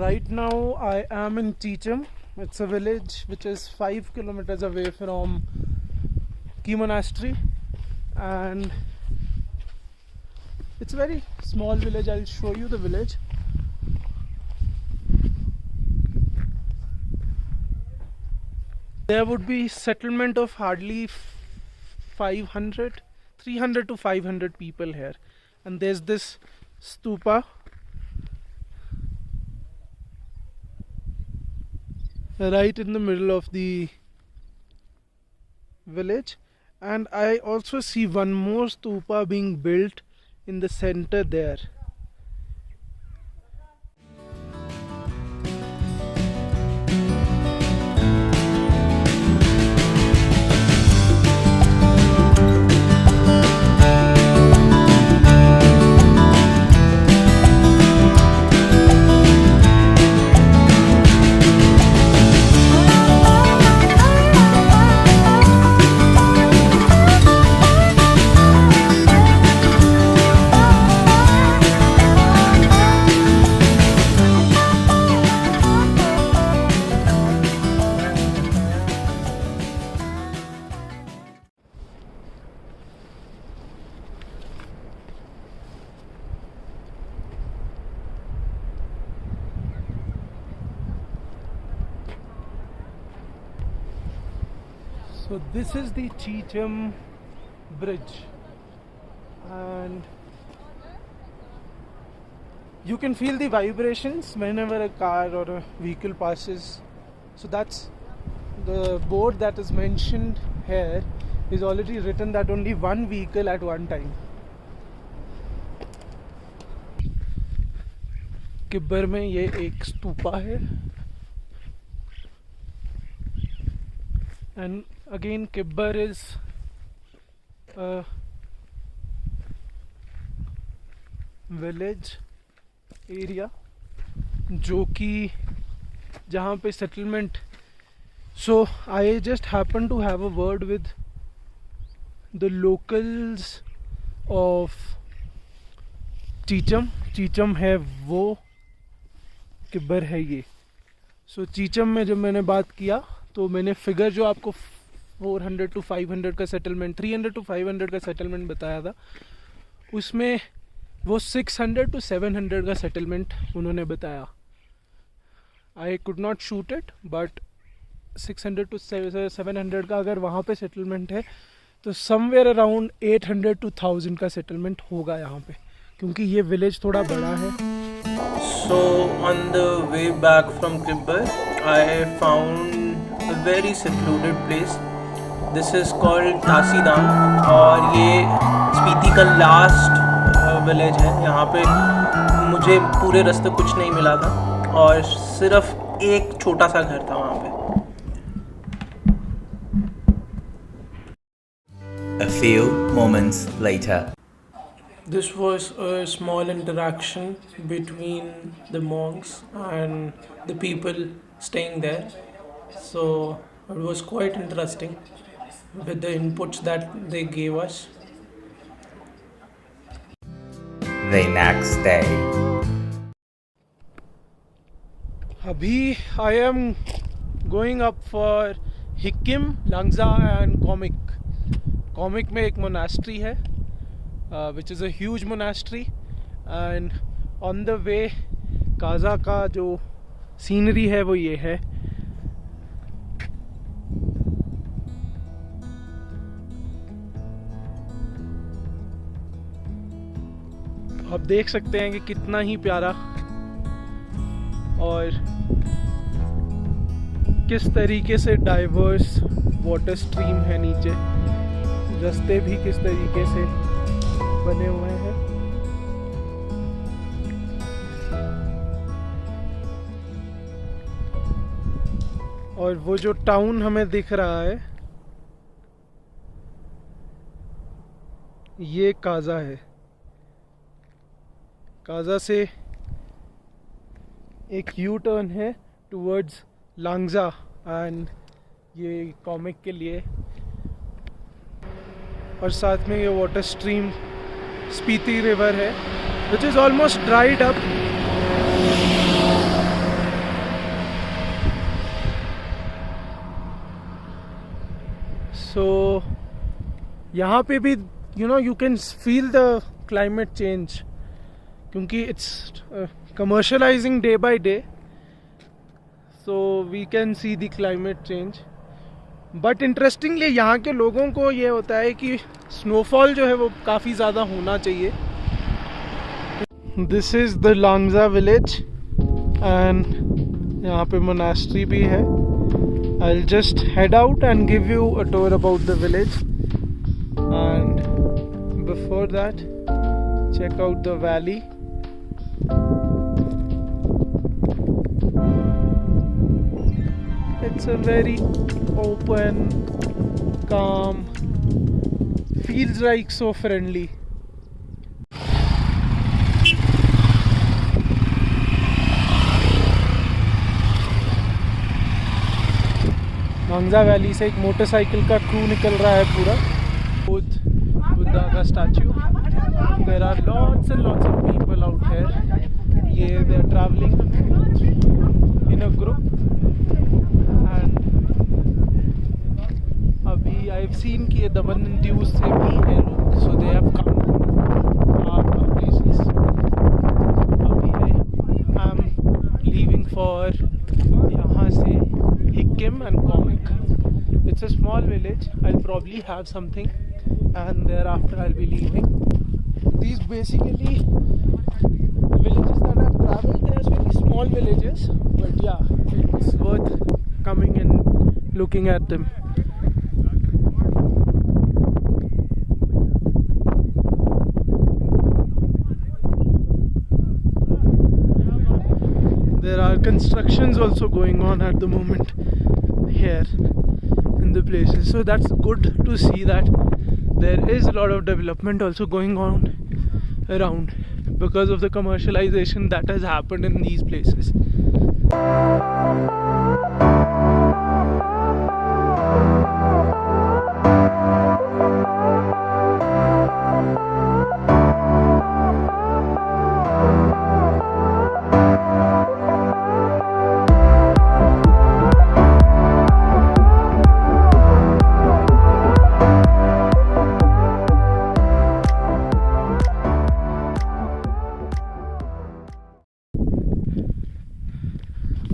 Right now I am in Cheecham. It's a village which is 5 kilometers away from Key Monastery, and it's a very small village. I'll show you the village. There would be settlement of hardly 300 to 500 people here, and there's this stupa right in the middle of the village, and I also see one more stupa being built in the center there. So this is the Cheecham bridge, and you can feel the vibrations whenever a car or a vehicle passes. So that's the board that is mentioned here is already written that only one vehicle at one time. Kibber में ये एक स्तूपा है, and again Kibbar is a village area जो कि जहाँ पे settlement. So I just happened to have a word with the locals of Cheecham. Cheecham है वो, किब्बर है ये. So Cheecham में जब मैंने बात किया तो मैंने फिगर जो आपको 400 to 500 का सेटलमेंट, 300 to 500 का सेटलमेंट बताया था, उसमें वो 600 to 700 का सेटलमेंट उन्होंने बताया. I could not shoot it, but 600 to 700 का अगर वहाँ पे सेटलमेंट है तो समवेयर अराउंड 800 to 1000 का सेटलमेंट होगा यहाँ पे, क्योंकि ये विलेज थोड़ा बड़ा है. So on the way back from Kibbar, I found a very secluded place. This is called Tasidam, और ये स्पीति का लास्ट विलेज है. यहाँ पे मुझे पूरे रास्ते कुछ नहीं मिला था और सिर्फ एक छोटा सा घर था वहाँ पे. A few moments later. This was a small interaction between the monks and the people staying there. So it was quite interesting with the inputs that they gave us. The next day. Abhi I am going up for Hikim, Langza and Komik. Komik में एक monastery है, which is a huge monastery, and on the way Kaza का जो scenery है वो ये है. आप देख सकते हैं कि कितना ही प्यारा और किस तरीके से डाइवर्स वाटर स्ट्रीम है नीचे. रास्ते भी किस तरीके से बने हुए हैं. और वो जो टाउन हमें दिख रहा है ये काजा है. काजा से एक यू टर्न है टुवर्ड्स लांगजा एंड ये कॉमिक के लिए, और साथ में ये वाटर स्ट्रीम स्पीति रिवर है which is almost dried up. सो यहाँ पे भी you can feel the climate change क्योंकि it's commercializing day by day, so we can see the climate change. But interestingly यहाँ के लोगों को ये होता है कि स्नोफॉल जो है वो काफ़ी ज़्यादा होना चाहिए. This is the Langza village and यहाँ पे मोनास्ट्री भी है. I will just head out and give you a tour about the village, and before that check out the valley. It's a very open, calm, feels like so friendly. Langza valley से एक motorcycle का crew निकल रहा है पूरा. बुद्धा का statue. There are lots and lots of people out here. They are traveling in a group, and अभी I've seen कि ये दमन एंड दीव से भी है लोग, so they have come from our places. अभी I am leaving for यहाँ से Hikkim and Komik. It's a small village. I'll probably have something, and thereafter I'll be leaving. These basically the villages that I've traveled, they are very small villages, but yeah, it's worth coming and looking at them. There are constructions also going on at the moment here in the places, so that's good to see that there is a lot of development also going on around because of the commercialization that has happened in these places.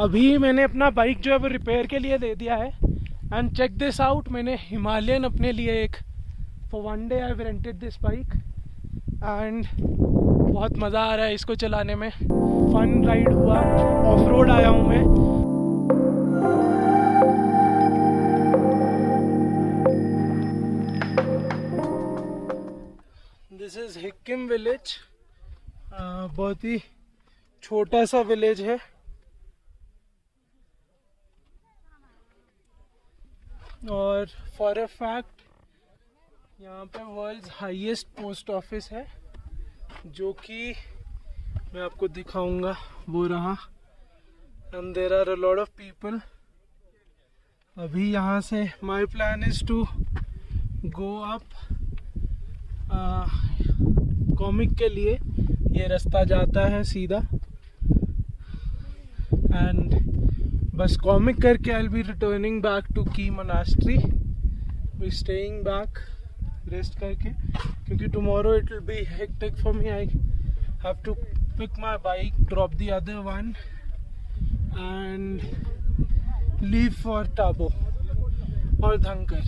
अभी मैंने अपना bike जो है वो repair के लिए दे दिया है. एंड चेक दिस आउट, मैंने हिमालयन अपने लिए एक for one day I have rented this bike, and बहुत मज़ा आ रहा है इसको चलाने में. फन राइड हुआ, ऑफ रोड आया हूँ मैं. This is Hikkim village. बहुत ही छोटा सा विलेज है, और फॉर अ फैक्ट यहाँ पे वर्ल्ड्स हाईएस्ट पोस्ट ऑफिस है, जो कि मैं आपको दिखाऊंगा. वो रहा. And there are a lot of people. अभी यहाँ से my plan is to go up Komic के लिए. ये रास्ता जाता है सीधा, एंड बस कॉमिक करके I will be returning back to Key monastery. Be staying back rest करके, क्योंकि tomorrow it will be hectic for me. I have to pick my bike, drop the other one and leave for Tabo और Dhankar.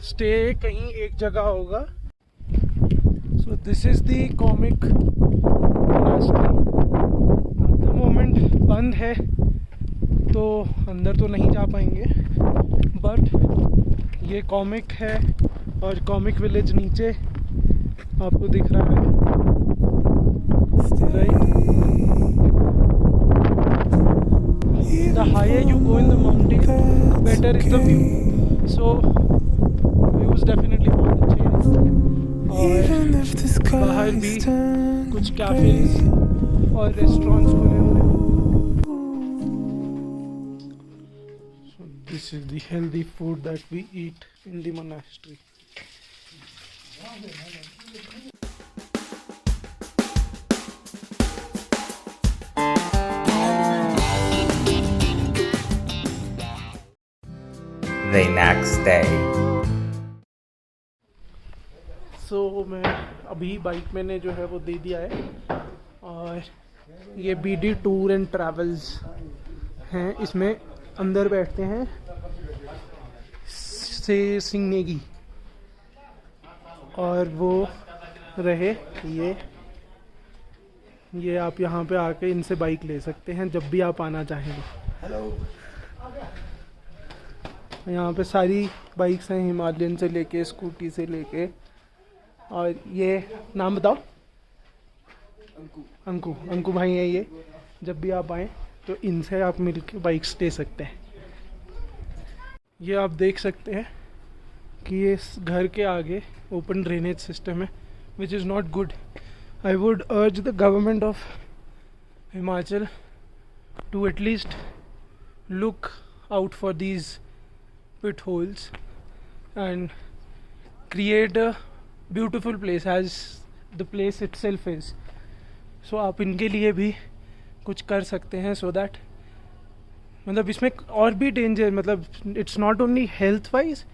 Stay कहीं एक जगह होगा. So this is the Komic monastery. Moment बंद है तो अंदर तो नहीं जा पाएंगे, बट ये कॉमिक है और कॉमिक विलेज नीचे आपको दिख रहा है, right. The higher you go in the mountain better is the view. So views definitely बहुत अच्छे हैं. और बाहर भी कुछ कैफेज और रेस्टोरेंट्स खुले हुए हैं. So this is the healthy food that we eat in the monastery. The next day. सो मैं अभी बाइक मैंने जो है वो दे दिया है, और ये BD टूर एंड ट्रैवल्स हैं, इसमें अंदर बैठते हैं से सिंगनेगी, और वो रहे ये आप यहाँ पे आके इनसे बाइक ले सकते हैं जब भी आप आना चाहेंगे। यहाँ पे सारी बाइक्स हैं, हिमालयन से लेके स्कूटी से लेके, और ये नाम बताओ। अंकु भाई है ये। जब भी आप आएँ तो इनसे आप मिलके बाइक्स ले सकते हैं। ये आप देख सकते हैं कि ये इस घर के आगे ओपन ड्रेनेज सिस्टम है, which is not good. I would urge the government of Himachal to at least look out for these pit holes and create a beautiful place as the place itself is. So आप इनके लिए भी कुछ कर सकते हैं, so that मतलब इसमें और भी डेंजर, मतलब it's not only health wise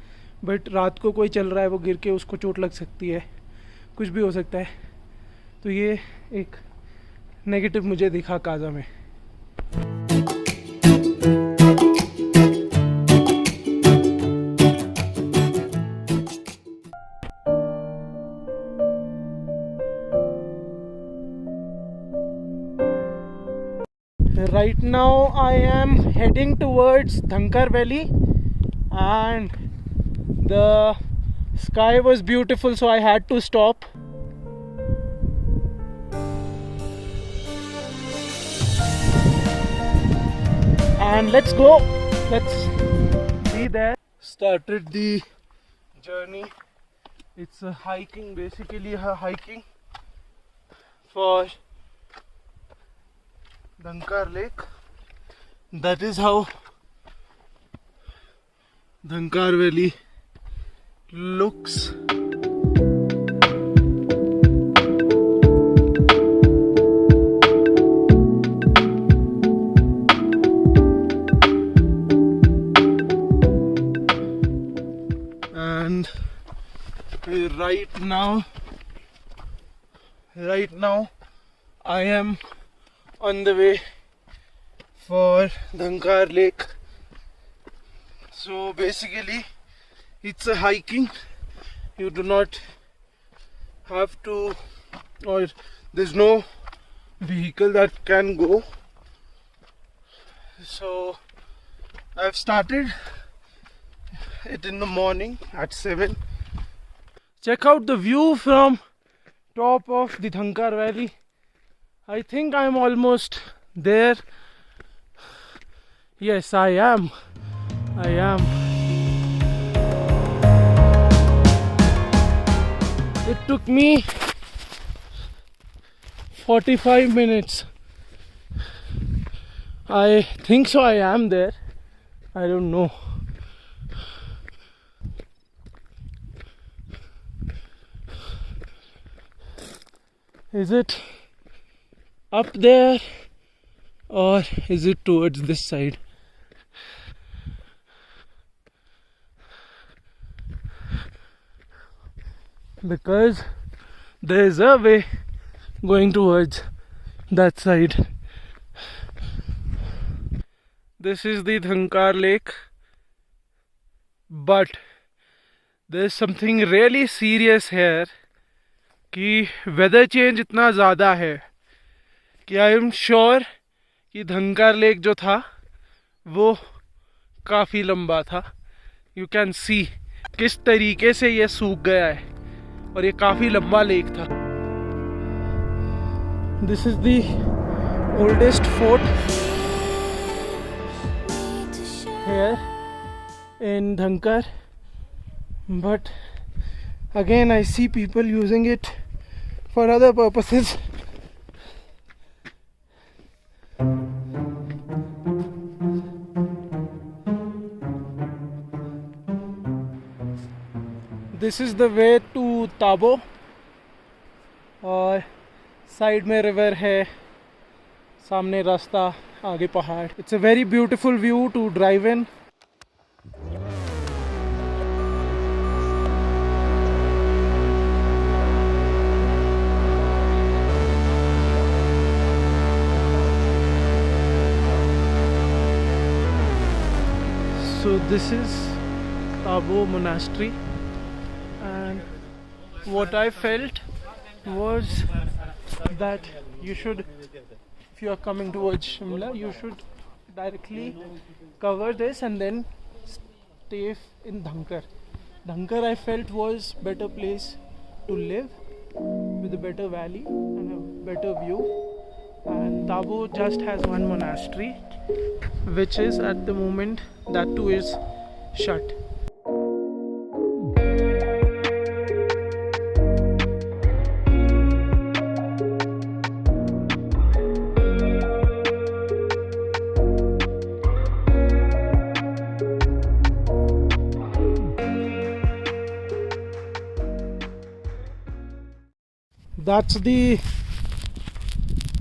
but रात को कोई चल रहा है वो गिर के उसको चोट लग सकती है, कुछ भी हो सकता है। तो ये एक नेगेटिव मुझे दिखा काजा में। Right now I am heading towards Dhankar Valley, and the sky was beautiful, so I had to stop. And let's go, let's be there. Started the journey. It's a hiking, basically a hiking for Dhankar Lake. That is how Dhankar Valley looks. And right now I am on the way for Dhankar Lake. So basically it's a hiking. You do not have to, or there's no vehicle that can go. So I've started it in the morning at 7. Check out the view from top of the Dhankar Valley. I think I'm almost there. Yes, I am. It took me 45 minutes. I think so. I am there. I don't know. Is it up there or is it towards this side? Because there is a way going towards that side. This is the Dhankar Lake, but there is something really serious here कि weather change इतना ज़्यादा है कि I am sure कि धनकार lake जो था वो काफ़ी लंबा था. यू कैन सी किस तरीके से ये सूख गया है और ये काफ़ी लंबा लेक था. This is the oldest fort here in धनकर, but again I see people using it for other purposes. This is the way to Tabo, और साइड में रिवर है, सामने रास्ता, आगे पहाड़. It's a very beautiful view to drive in. this is Tabo Monastery, and what I felt was that you should, if you are coming towards Shimla, you should directly cover this and then stay in Dhankar. Dhankar I felt was better place to live, with a better valley and a better view. And Tabo just has one monastery, which is at the moment, that too is shut.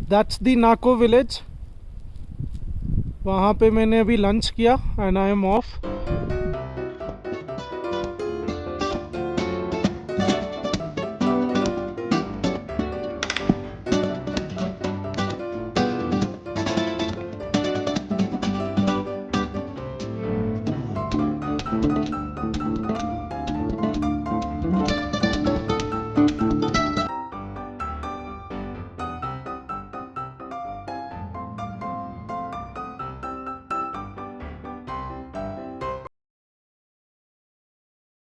That's the Nako village. वहाँ पे मैंने अभी lunch किया and I am off.